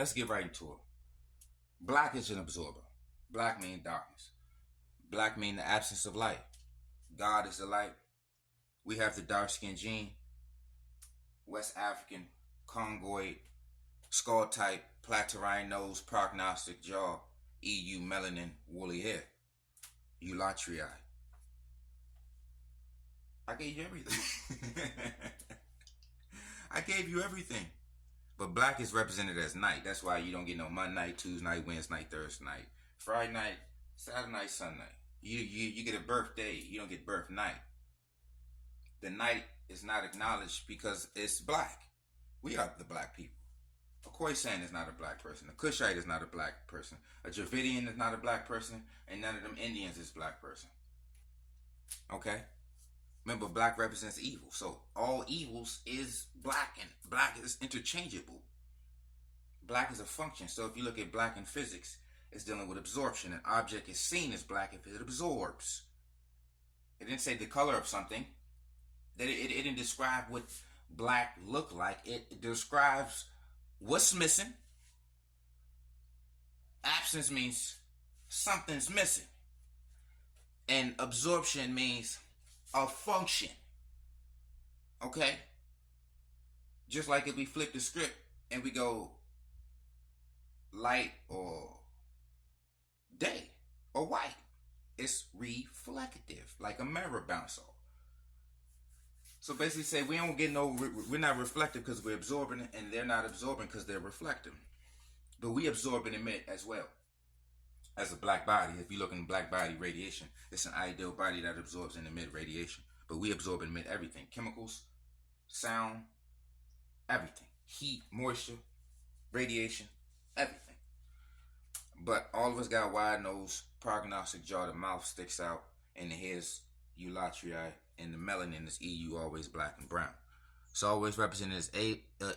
Let's get right into it. Black is an absorber. Black means darkness. Black means the absence of light. God is the light. We have the dark skinned gene, West African, Congoid, skull type, platyrian nose, prognostic jaw, EU melanin, woolly hair, eulatria. I gave you everything. I gave you everything. But black is represented as night. That's why you don't get no Monday night, Tuesday night, Wednesday night, Thursday night, Friday night, Saturday night, Sunday. You get a birthday. You don't get birth night. The night is not acknowledged because it's black. We are the black people. A Khoisan is not a black person. A Kushite is not a black person. A Dravidian is not a black person. And none of them Indians is a black person. Okay? Remember, black represents evil. So all evils is black, and black is interchangeable. Black is a function. So if you look at black in physics, it's dealing with absorption. An object is seen as black if it absorbs. It didn't say the color of something. It didn't describe what black looked like. It describes what's missing. Absence means something's missing. And absorption means a function. Okay? Just like if we flip the script and we go light or day or white, it's reflective, like a mirror bounce off. So basically say we don't get we're not reflective because we're absorbing, and they're not absorbing because they're reflecting. But we absorb and emit as well. As a black body, if you look in black body radiation, it's an ideal body that absorbs and emits radiation. But we absorb and emit everything. Chemicals, sound, everything. Heat, moisture, radiation, everything. But all of us got wide nose, prognostic jaw, the mouth sticks out, and the hair's eulatria, and the melanin is EU, always black and brown. So always represented as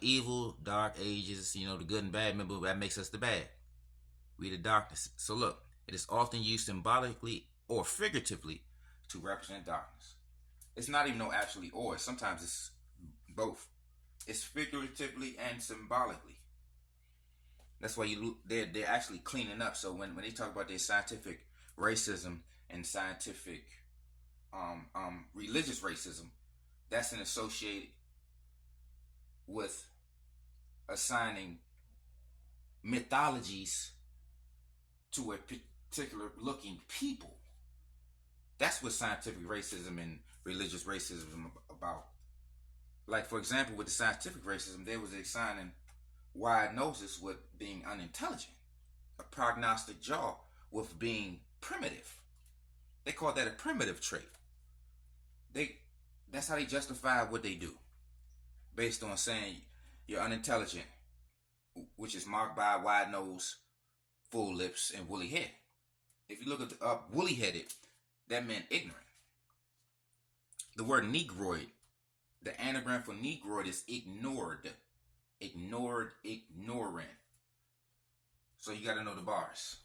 evil, dark ages, the good and bad. Remember, that makes us the bad. We the darkness. So look, it is often used symbolically or figuratively to represent darkness. It's not even actually or. Sometimes it's both. It's figuratively and symbolically. That's why they're actually cleaning up. So when they talk about their scientific racism and scientific religious racism, that's an associated with assigning mythologies to a particular looking people. That's what scientific racism and religious racism about. Like, for example, with the scientific racism, they was assigning wide noses with being unintelligent, a prognostic jaw with being primitive. They call that a primitive trait. That's how they justify what they do, based on saying you're unintelligent, which is marked by a wide nose, full lips, and woolly hair. If you look at woolly headed, that meant ignorant. The word negroid, the anagram for negroid is ignored. Ignored, ignorant. So you got to know the bars.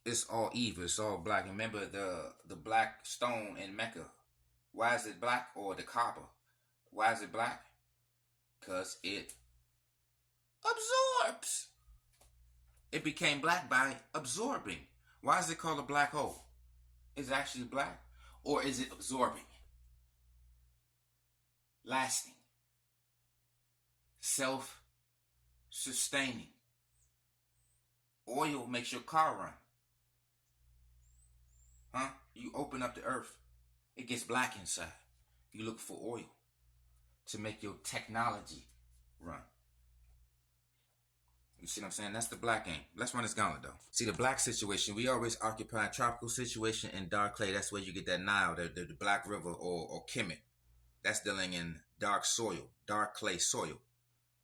It's all evil. It's all black. Remember the black stone in Mecca. Why is it black? Or the Kaaba? Why is it black? Because it absorbs. It became black by absorbing. Why is it called a black hole? Is it actually black? Or is it absorbing? Lasting. Self-sustaining. Oil makes your car run. Huh? You open up the earth, it gets black inside. You look for oil to make your technology run. You see what I'm saying? That's the black game. Let's run this gauntlet though. See, the black situation, we always occupy tropical situation in dark clay. That's where you get that Nile, the Black River or Kemet. That's dealing in dark soil, dark clay soil.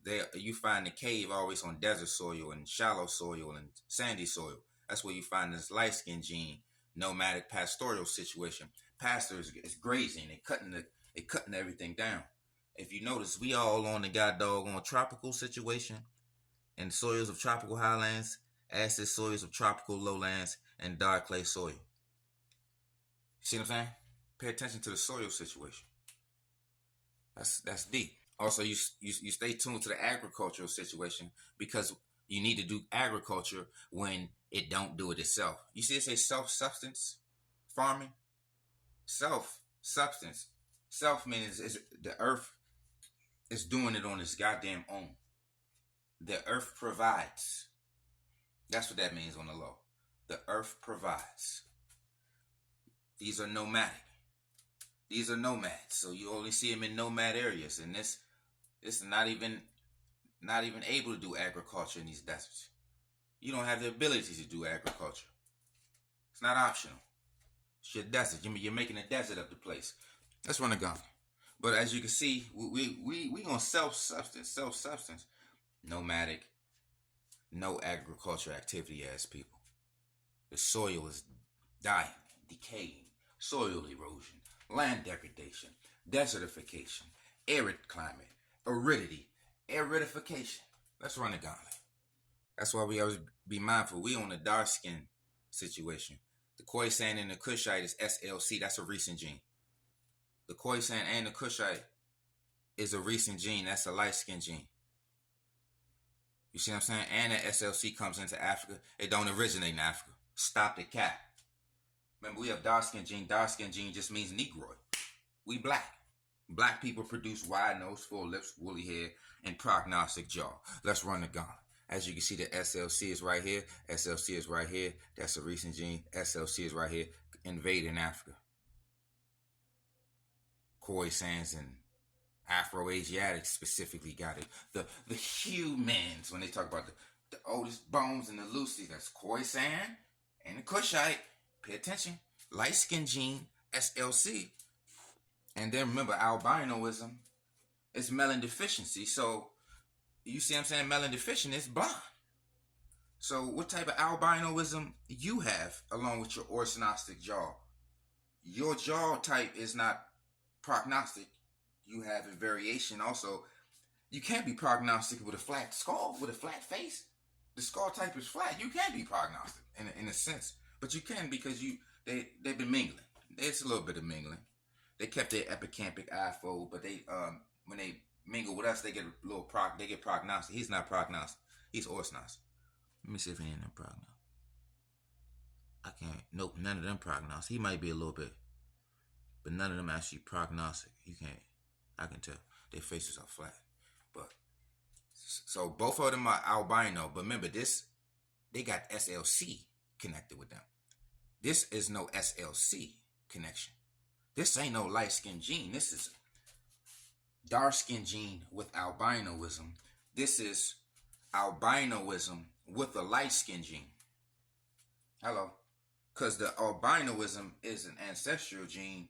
There you find the cave always on desert soil and shallow soil and sandy soil. That's where you find this light skin gene, nomadic pastoral situation. Pastors is grazing, they cutting everything down. If you notice, we all on the on tropical situation and soils of tropical highlands, acid soils of tropical lowlands, and dark clay soil. See what I'm saying? Pay attention to the soil situation. That's deep. Also, you stay tuned to the agricultural situation because you need to do agriculture when it don't do it itself. You see, it say self-substance farming, self-substance. Self means is the earth is doing it on its goddamn own. The earth provides. That's what that means on the low. The earth provides. These are nomadic. These are nomads. So you only see them in nomad areas, and this is not even able to do agriculture in these deserts. You don't have the ability to do agriculture. It's not optional. It's your desert. You're making a desert of the place. Let's run a gun. But as you can see, we on self-substance, nomadic, no agriculture activity as people. The soil is dying, decaying, soil erosion, land degradation, desertification, arid climate, aridity, aridification. Let's run the gauntlet. That's why we always be mindful. We on the dark skin situation. The Khoisan and the Kushite is SLC. That's a recent gene. The Khoisan and the Kushite is a recent gene. That's a light skin gene. You see what I'm saying? And the SLC comes into Africa. It don't originate in Africa. Stop the cap. Remember, we have dark skin gene. Dark skin gene just means Negroid. We black. Black people produce wide nose, full lips, woolly hair, and prognostic jaw. Let's run the gauntlet. As you can see, the SLC is right here. SLC is right here. That's a recent gene. SLC is right here. Invading Africa. Khoisans and Afro-Asiatics specifically got it. The humans, when they talk about the oldest bones and the Lucy, that's Khoisan and the Kushite. Pay attention. Light skin gene, SLC. And then remember, albinoism is melanin deficiency. So, you see what I'm saying? Melanin deficient is blind. So, what type of albinoism you have along with your orthognathic jaw? Your jaw type is not prognostic. You have a variation. Also, you can't be prognostic with a flat skull, with a flat face. The skull type is flat. You can't be prognostic in a sense. But you can because they've been mingling. It's a little bit of mingling. They kept their epicampic eye fold, but they when they mingle with us, they get a little they get prognostic. He's not prognostic. He's orthognathic. Let me see if he ain't no prognostic. I can't. Nope, none of them prognostic. He might be a little bit, but none of them actually prognostic. You can't. I can tell. Their faces are flat. But so both of them are albino. But remember this, they got SLC connected with them. This is no SLC connection. This ain't no light skin gene. This is dark skin gene with albinoism. This is albinoism with a light skin gene. Hello. Because the albinoism is an ancestral gene,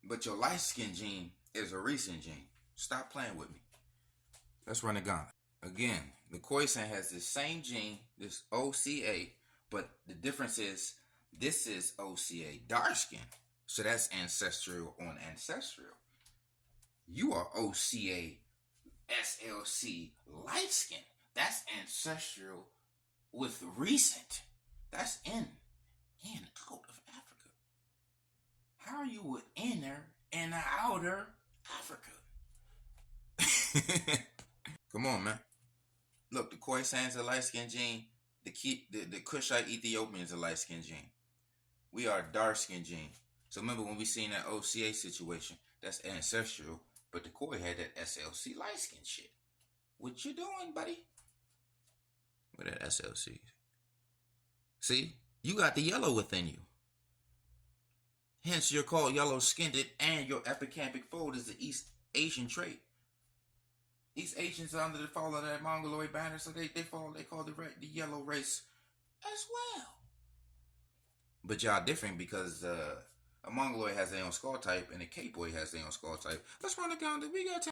but your light skin gene is a recent gene. Stop playing with me. Let's run the gauntlet. Again, the Khoisan has the same gene, this OCA, but the difference is this is OCA dark skin. So that's ancestral on ancestral. You are OCA SLC light skin. That's ancestral with recent. That's in and out of Africa. How are you with inner and outer Africa? Come on, man. Look, the Khoisan's a light skin gene. The Kushite Ethiopian is a light skin gene. We are dark skin gene. So remember when we seen that OCA situation, that's ancestral, but the Khoi had that SLC light skin shit. What you doing, buddy? With that SLC. See? You got the yellow within you. Hence, you're called yellow-skinned, and your epicampic fold is the East Asian trait. East Asians are under the fall of that Mongoloid banner, so they call the yellow race as well. But y'all different because a Mongoloid has their own skull type, and a Capoid has their own skull type. Let's run it down. We got time.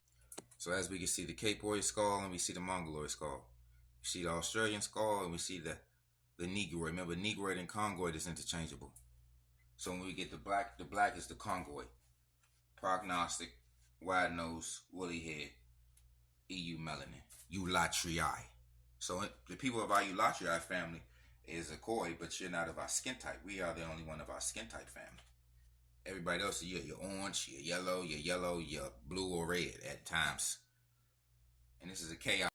So as we can see the Capoid skull, and we see the Mongoloid skull. We see the Australian skull, and we see the Negroid. Remember, Negroid and Congoid is interchangeable. So when we get the black is the Congoid. Prognostic, wide nose, woolly head, EU melanin, Eulatrii. So the people of our Eulatrii family is a Khoi, but you're not of our skin type. We are the only one of our skin type family. Everybody else, you're orange, you're yellow, you're blue or red at times. and this is a chaos.